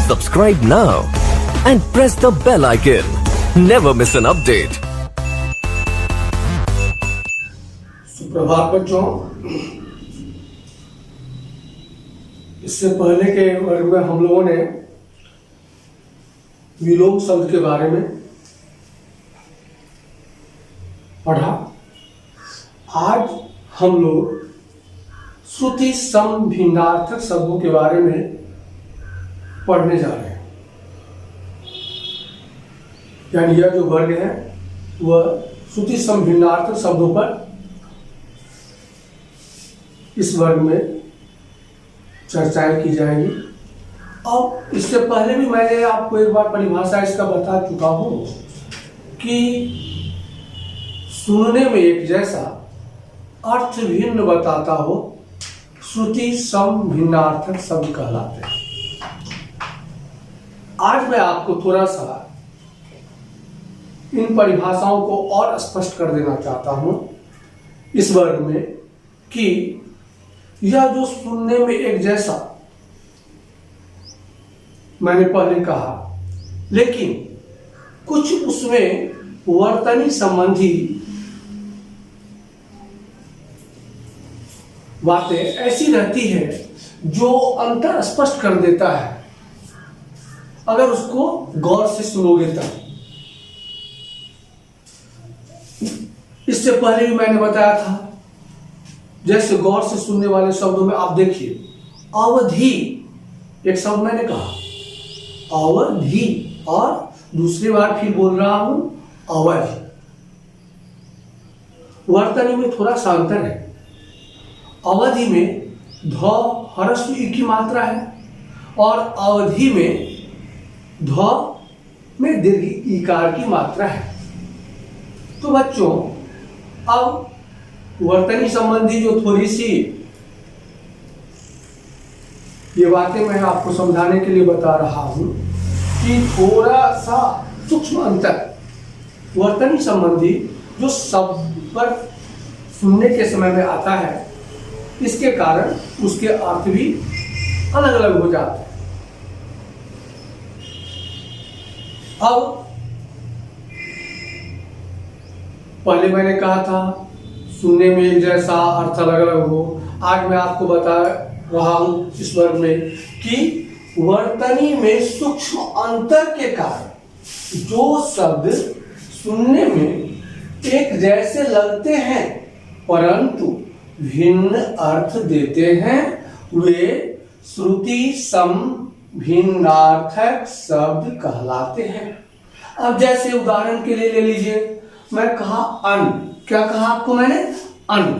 Subscribe now and press the bell icon. Never miss an update. सुप्रभात बच्चों, इससे पहले के वर्ग में हम लोगों ने विलोम शब्द के बारे में पढ़ा। आज हम लोग श्रुति सम भिन्नार्थक शब्दों के बारे में पढ़ने जा रहे हैं। यानी यह जो वर्ग है वह श्रुति सम भिन्नार्थक शब्दों पर इस वर्ग में चर्चाएं की जाएंगी। और इससे पहले भी मैंने आपको एक बार परिभाषा इसका बता चुका हूं कि सुनने में एक जैसा अर्थ भिन्न बताता हो श्रुति सम भिन्नार्थक शब्द कहलाते हैं। आज मैं आपको थोड़ा सा इन परिभाषाओं को और स्पष्ट कर देना चाहता हूं इस वर्ग में कि यह जो सुनने में एक जैसा मैंने पहले कहा, लेकिन कुछ उसमें वर्तनी संबंधी बातें ऐसी रहती है जो अंतर स्पष्ट कर देता है अगर उसको गौर से सुनोगे तब। इससे पहले भी मैंने बताया था, जैसे गौर से सुनने वाले शब्दों में आप देखिए, अवधि एक शब्द मैंने कहा, अवधि, और दूसरी बार फिर बोल रहा हूं अवधि। वर्तनी में थोड़ा सा अंतर है। अवधि में ध ह्रस्व ई की मात्रा है और अवधि में ध में दीर्घ ईकार की मात्रा है। तो बच्चों, अब वर्तनी संबंधी जो थोड़ी सी ये बातें मैं आपको समझाने के लिए बता रहा हूं कि थोड़ा सा सूक्ष्म अंतर वर्तनी संबंधी जो शब्द पर सुनने के समय में आता है, इसके कारण उसके अर्थ भी अलग अलग हो जाते हैं। अब पहले मैंने कहा था सुनने में एक जैसा अर्थ अलग अलग हो। आज मैं आपको बता रहा हूं इस वर्ग में कि वर्तनी में सूक्ष्म अंतर के कारण जो शब्द सुनने में एक जैसे लगते हैं परंतु भिन्न अर्थ देते हैं, वे श्रुति सम भिन्नार्थक शब्द कहलाते हैं। अब जैसे उदाहरण के लिए ले लीजिए, मैं कहा अन्न, क्या कहा आपको मैंने? अन्न।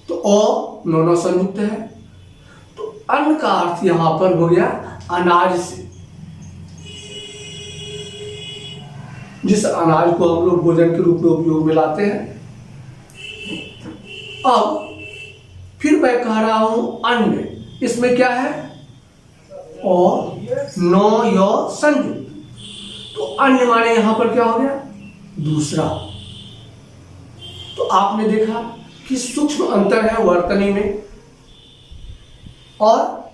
तो अ नौना संयुक्त है, तो अन्न का अर्थ यहां पर हो गया अनाज से। जिस अनाज को हम लोग भोजन के रूप में उपयोग में लाते हैं। अब फिर मैं कह रहा हूं अन्न, इसमें क्या है? और नौ यो संयुक्त, तो अन्न माने यहां पर क्या हो गया? दूसरा। तो आपने देखा कि सूक्ष्म अंतर है वर्तनी में और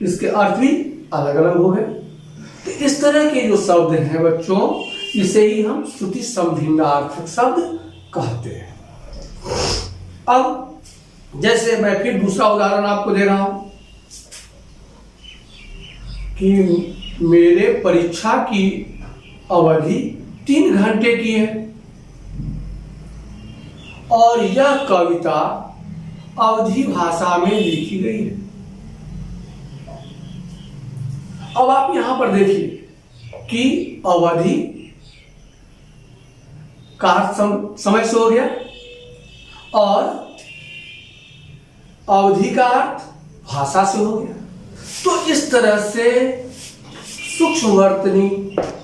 इसके अर्थ भी अलग अलग हो गए। तो इस तरह के जो शब्द हैं बच्चों, इसे ही हम श्रुति सम भिन्नार्थक शब्द कहते हैं। अब जैसे मैं फिर दूसरा उदाहरण आपको दे रहा हूं कि मेरे परीक्षा की अवधि 3 घंटे की है और यह कविता अवधी भाषा में लिखी गई है। अब आप यहां पर देखिए कि अवधि का समय से हो गया और अवधि का अर्थ भाषा से हो गया। तो इस तरह से सूक्ष्म वर्तनी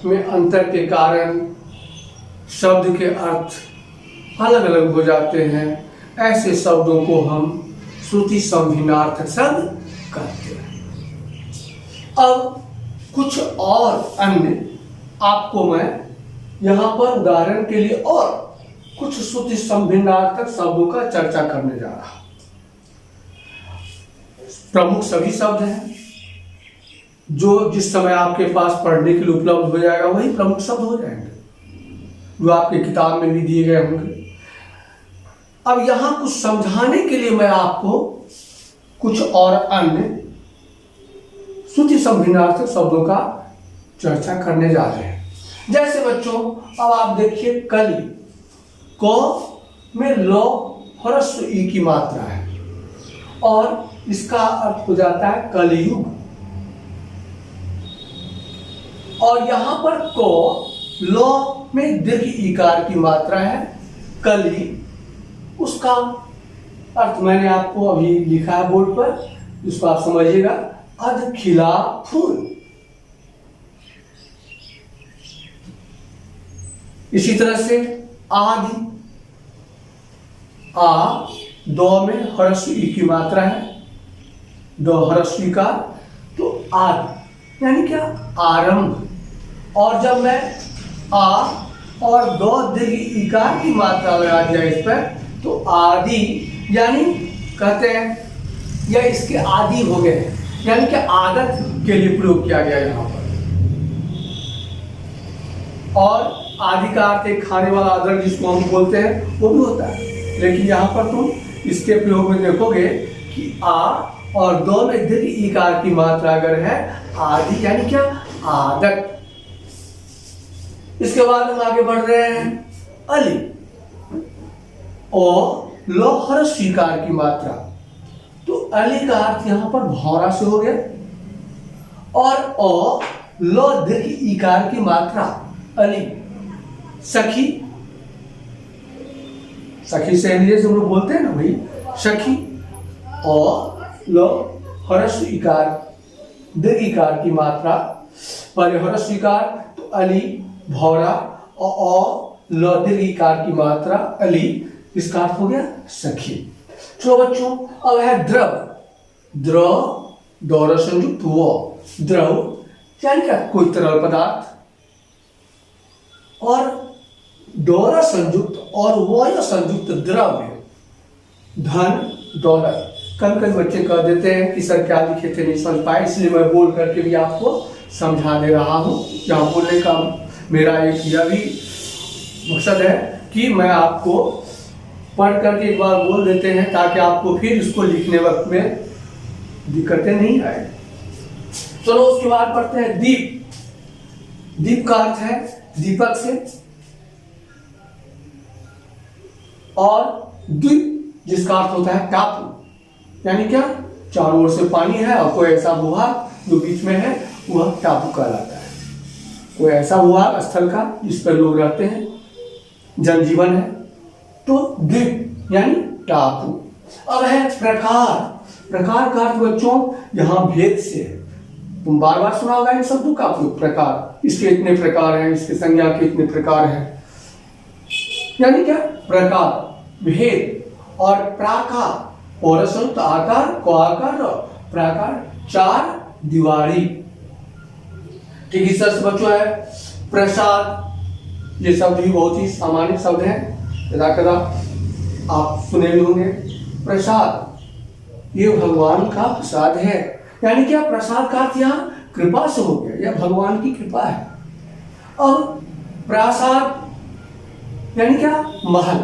में अंतर के कारण शब्द के अर्थ अलग अलग हो जाते हैं। ऐसे शब्दों को हम श्रुति सम भिन्नार्थक शब्द कहते हैं। अब कुछ और अन्य आपको मैं यहां पर उदाहरण के लिए और कुछ श्रुति सम भिन्नार्थक शब्दों का चर्चा करने जा रहा हूं। प्रमुख सभी शब्द हैं जो जिस समय आपके पास पढ़ने के लिए उपलब्ध हो जाएगा वही प्रमुख शब्द हो जाएंगे, जो आपके किताब में भी दिए गए होंगे। अब यहां कुछ समझाने के लिए मैं आपको कुछ और अन्य श्रुति संभिन्नार्थक शब्दों का चर्चा करने जा रहे हैं। जैसे बच्चों अब आप देखिए कली, को में लो ह्रस्व ई की मात्रा है और इसका अर्थ हो जाता है कलयुग। और यहां पर को लो में दीर्घ ईकार की मात्रा है, कली, उसका अर्थ मैंने आपको अभी लिखा है बोर्ड पर, इसको आप समझिएगा, अध खिला फूल। इसी तरह से आदि, आ दो में ह्रस्व ई की मात्रा है, दो ह्रस्व ई का, तो आदि यानी क्या आरंभ। और जब मैं आ और दो दीर्घ इकार की मात्रा लगा दिया इस पर, तो आदि यानी कहते हैं या इसके आदि हो गए, यानी कि आदत के लिए प्रयोग किया गया यहां पर। और आदि का अर्थ एक खाने वाला अदरक जिसको हम बोलते हैं वो भी होता है, लेकिन यहां पर तुम इसके प्रयोग में देखोगे कि आ और दो में दीर्घ इकार की मात्रा अगर है आदि यानी क्या आदत। इसके बाद हम आगे बढ़ रहे हैं अली, ओ लो ह्रस्व ईकार की मात्रा, तो अली का अर्थ यहां पर भौरा से हो गया, और ओ लो दीर्घ ईकार की मात्रा अली, सखी, सखी सहेली से हम लोग बोलते हैं ना भाई सखी, और लो ह्रस्व इकार दीर्घ इकार की मात्रा, पहले ह्रस्व इकार तो अली भौरा, और लो दीर्घ इकार की मात्रा अली, इसका अर्थ हो गया सखी। चलो बच्चों अब है द्रव, द्रव दौरा संयुक्त वो, द्रव यानी क्या कोई तरल पदार्थ, और दौरा संयुक्त और वय संयुक्त द्रव्य, धन दौलत। कभी कभी बच्चे कह देते हैं कि सर क्या लिखे थे नहीं समझ पाए, इसलिए मैं बोल करके भी आपको समझा दे रहा हूं। यहाँ बोलने का मेरा एक यह भी मकसद है कि मैं आपको पढ़ करके एक बार बोल देते हैं ताकि आपको फिर इसको लिखने वक्त में दिक्कतें नहीं आए। चलो उसके बाद पढ़ते हैं दीप। दीप का अर्थ है दीपक से, और द्वीप जिसका अर्थ होता है टापू, यानी क्या चारों ओर से पानी है और कोई ऐसा भूभाग जो बीच में है वह टापू कहलाता है। कोई ऐसा भूभाग स्थल का जिस पर लोग रहते हैं, जनजीवन है, तो द्वीप यानी टापू। अब है प्रकार। प्रकार का अर्थ बच्चों यहाँ भेद से है, तुम बार बार सुना होगा इन शब्दों का प्रकार, इसके इतने प्रकार हैं, इसके संज्ञा के इतने प्रकार हैं, यानी क्या प्रकार भेद। और प्राकार और संयुक्त आकार को आकार और प्राकार चार दीवारी। ठीक इस तरह से बच्चों है प्रसाद, ये शब्द भी बहुत ही सामान्य शब्द है, कदा आप सुने भी होंगे। प्रसाद ये भगवान का प्रसाद है, यानी क्या प्रसाद का अर्थ यहाँ कृपा से हो गया, यह भगवान की कृपा है। और प्रासाद यानी क्या महल।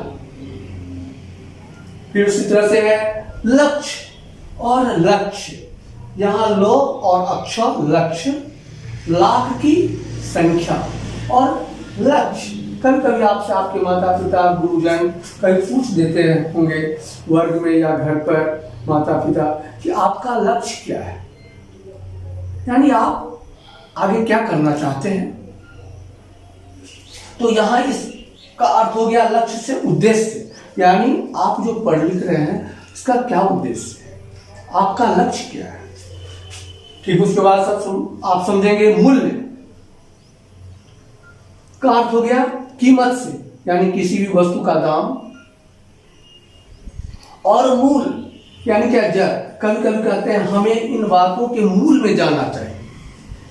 फिर उसी तरह से है लक्ष्य और लक्ष्य, यहाँ लो और अक्षर लक्ष्य, लाख की संख्या और लक्ष्य। कभी कभी आपसे आपके माता पिता गुरुजन कभी पूछ देते होंगे वर्ग में या घर पर माता पिता कि आपका लक्ष्य क्या है, यानी आप आगे क्या करना चाहते हैं। तो यहाँ इसका अर्थ हो गया लक्ष्य से उद्देश्य, यानी आप जो पढ़ लिख रहे हैं इसका क्या उद्देश्य है, आपका लक्ष्य क्या है। ठीक उसके बाद सब आप समझेंगे मूल्य का अर्थ हो गया कीमत से, यानी किसी भी वस्तु का दाम। और मूल यानी क्या जड़। कभी कभी कहते हैं हमें इन बातों के मूल में जाना चाहिए,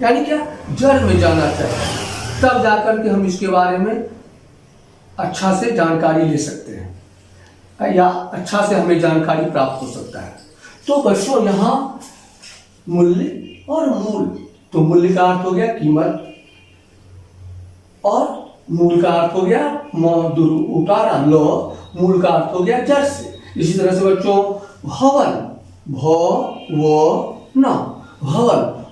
यानी क्या जड़ में जाना चाहिए, तब जाकर के हम इसके बारे में अच्छा से जानकारी ले सकते हैं या अच्छा से हमें जानकारी प्राप्त हो सकता है। तो बच्चों यहाँ मूल्य और मूल तो मूल्य का अर्थ हो गया कीमत, और मूल का अर्थ हो गया उतारा लो, मूल का अर्थ हो गया जड़ से। इसी तरह से बच्चों भवन, भवन,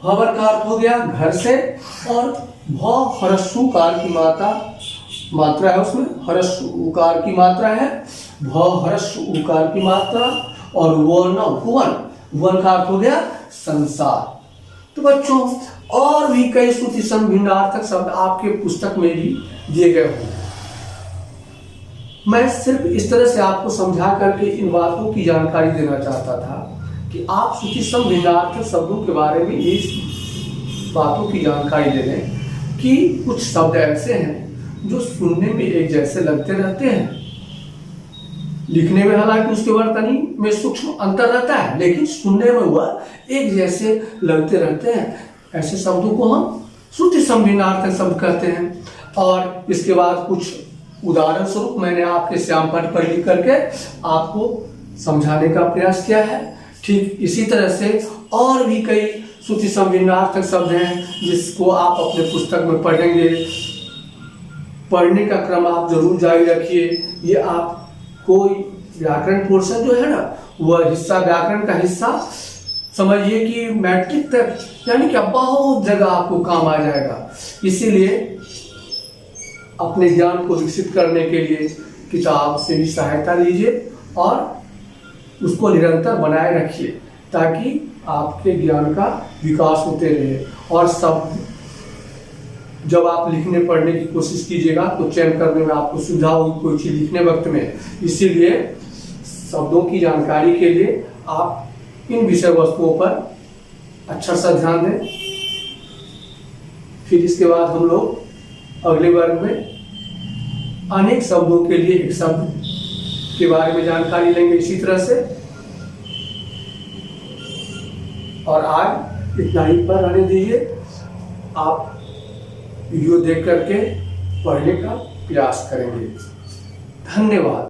भवन का अर्थ हो गया घर से, और हरस्सु कार की मात्रा है उसमें, हरस्सु उकार की मात्रा है, हरस्सु उकार की मात्रा, और भुवन, भुवन का अर्थ हो गया संसार। तो बच्चों और भी कई श्रुति सम भिन्नार्थक शब्द आपके पुस्तक में भी दिए गए होंगे। मैं सिर्फ इस तरह से आपको समझा करके इन बातों की जानकारी देना चाहता था कि आप श्रुति सम भिन्नार्थक शब्दों के बारे में इस बातों की जानकारी ले लें कि कुछ शब्द ऐसे हैं जो सुनने में एक जैसे लगते रहते हैं, लिखने में हालांकि उसके वर्तनी में सूक्ष्म अंतर रहता है, लेकिन सुनने में वह एक जैसे लगते रहते हैं। ऐसे शब्दों को हम श्रुति सम भिन्नार्थक शब्द कहते हैं। और इसके बाद कुछ उदाहरण स्वरूप मैंने आपके श्यामपट्ट पर लिख करके आपको समझाने का प्रयास किया है। ठीक इसी तरह से और भी कई श्रुति सम भिन्नार्थक शब्द हैं जिसको आप अपने पुस्तक में पढ़ेंगे। पढ़ने का क्रम आप जरूर जारी रखिए। ये आप कोई व्याकरण पोर्शन जो है ना, वह हिस्सा व्याकरण का हिस्सा समझिए कि मैट्रिक तक, यानी कि बहुत जगह आपको काम आ जाएगा। इसीलिए अपने ज्ञान को विकसित करने के लिए किताब से भी सहायता लीजिए और उसको निरंतर बनाए रखिए ताकि आपके ज्ञान का विकास होते रहे। और सब जब आप लिखने पढ़ने की कोशिश कीजिएगा तो चयन करने में आपको सुविधा होगी कोई चीज़ लिखने वक्त में। इसीलिए शब्दों की जानकारी के लिए आप इन विषय वस्तुओं पर अच्छा सा ध्यान दें। फिर इसके बाद हम लोग अगले वर्ग में अनेक शब्दों के लिए एक शब्द के बारे में जानकारी लेंगे इसी तरह से। और आज इतना ही पर रहने दीजिए। आप वीडियो देख करके पढ़ने का प्रयास करेंगे। धन्यवाद।